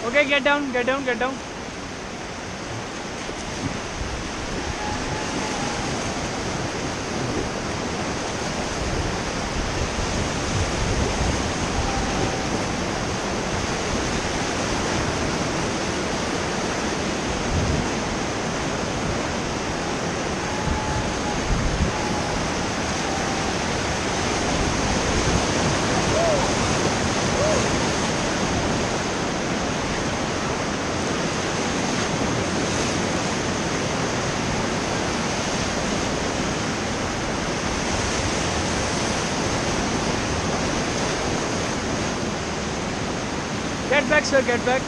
Okay get down get down get down. Get back, sir, get back.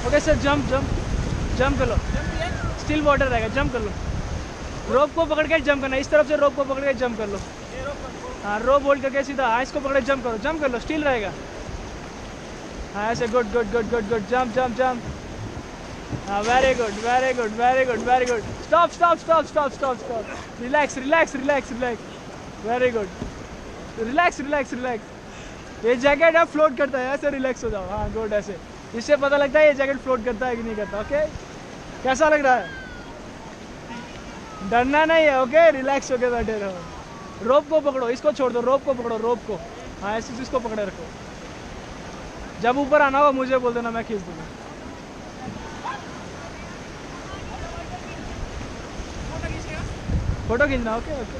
Okay, sir, jump कर लो। Still water रहेगा, jump कर लो। रोप को पकड़ के जंप करना, इस तरफ से रोप को पकड़ के जंप कर लो। हाँ, रोप होल्ड करके सीधा आइस को पकड़े जंप कर लो, स्टिल रहेगा। हाँ ऐसे, good good good good good, jump jump jump. हाँ very good very good very good very good. Stop stop stop stop stop stop. Relax relax relax relax. Very good, relax relax relax. ये jacket है float करता है, ऐसे relax हो जाओ। हाँ good, ऐसे इससे पता लगता है ये जैकेट फ्लोट करता है कि नहीं करता। ओके, कैसा लग रहा है? डरना नहीं है, ओके, रिलैक्स होके बैठे रहो। रोप को पकड़ो, इसको छोड़ दो, रोप को पकड़ो, रोप को। हाँ ऐसे इसको पकड़े रखो। जब ऊपर आना हो मुझे बोल देना, मैं खींच दूंगा। फोटो खींचना, ओके ओके।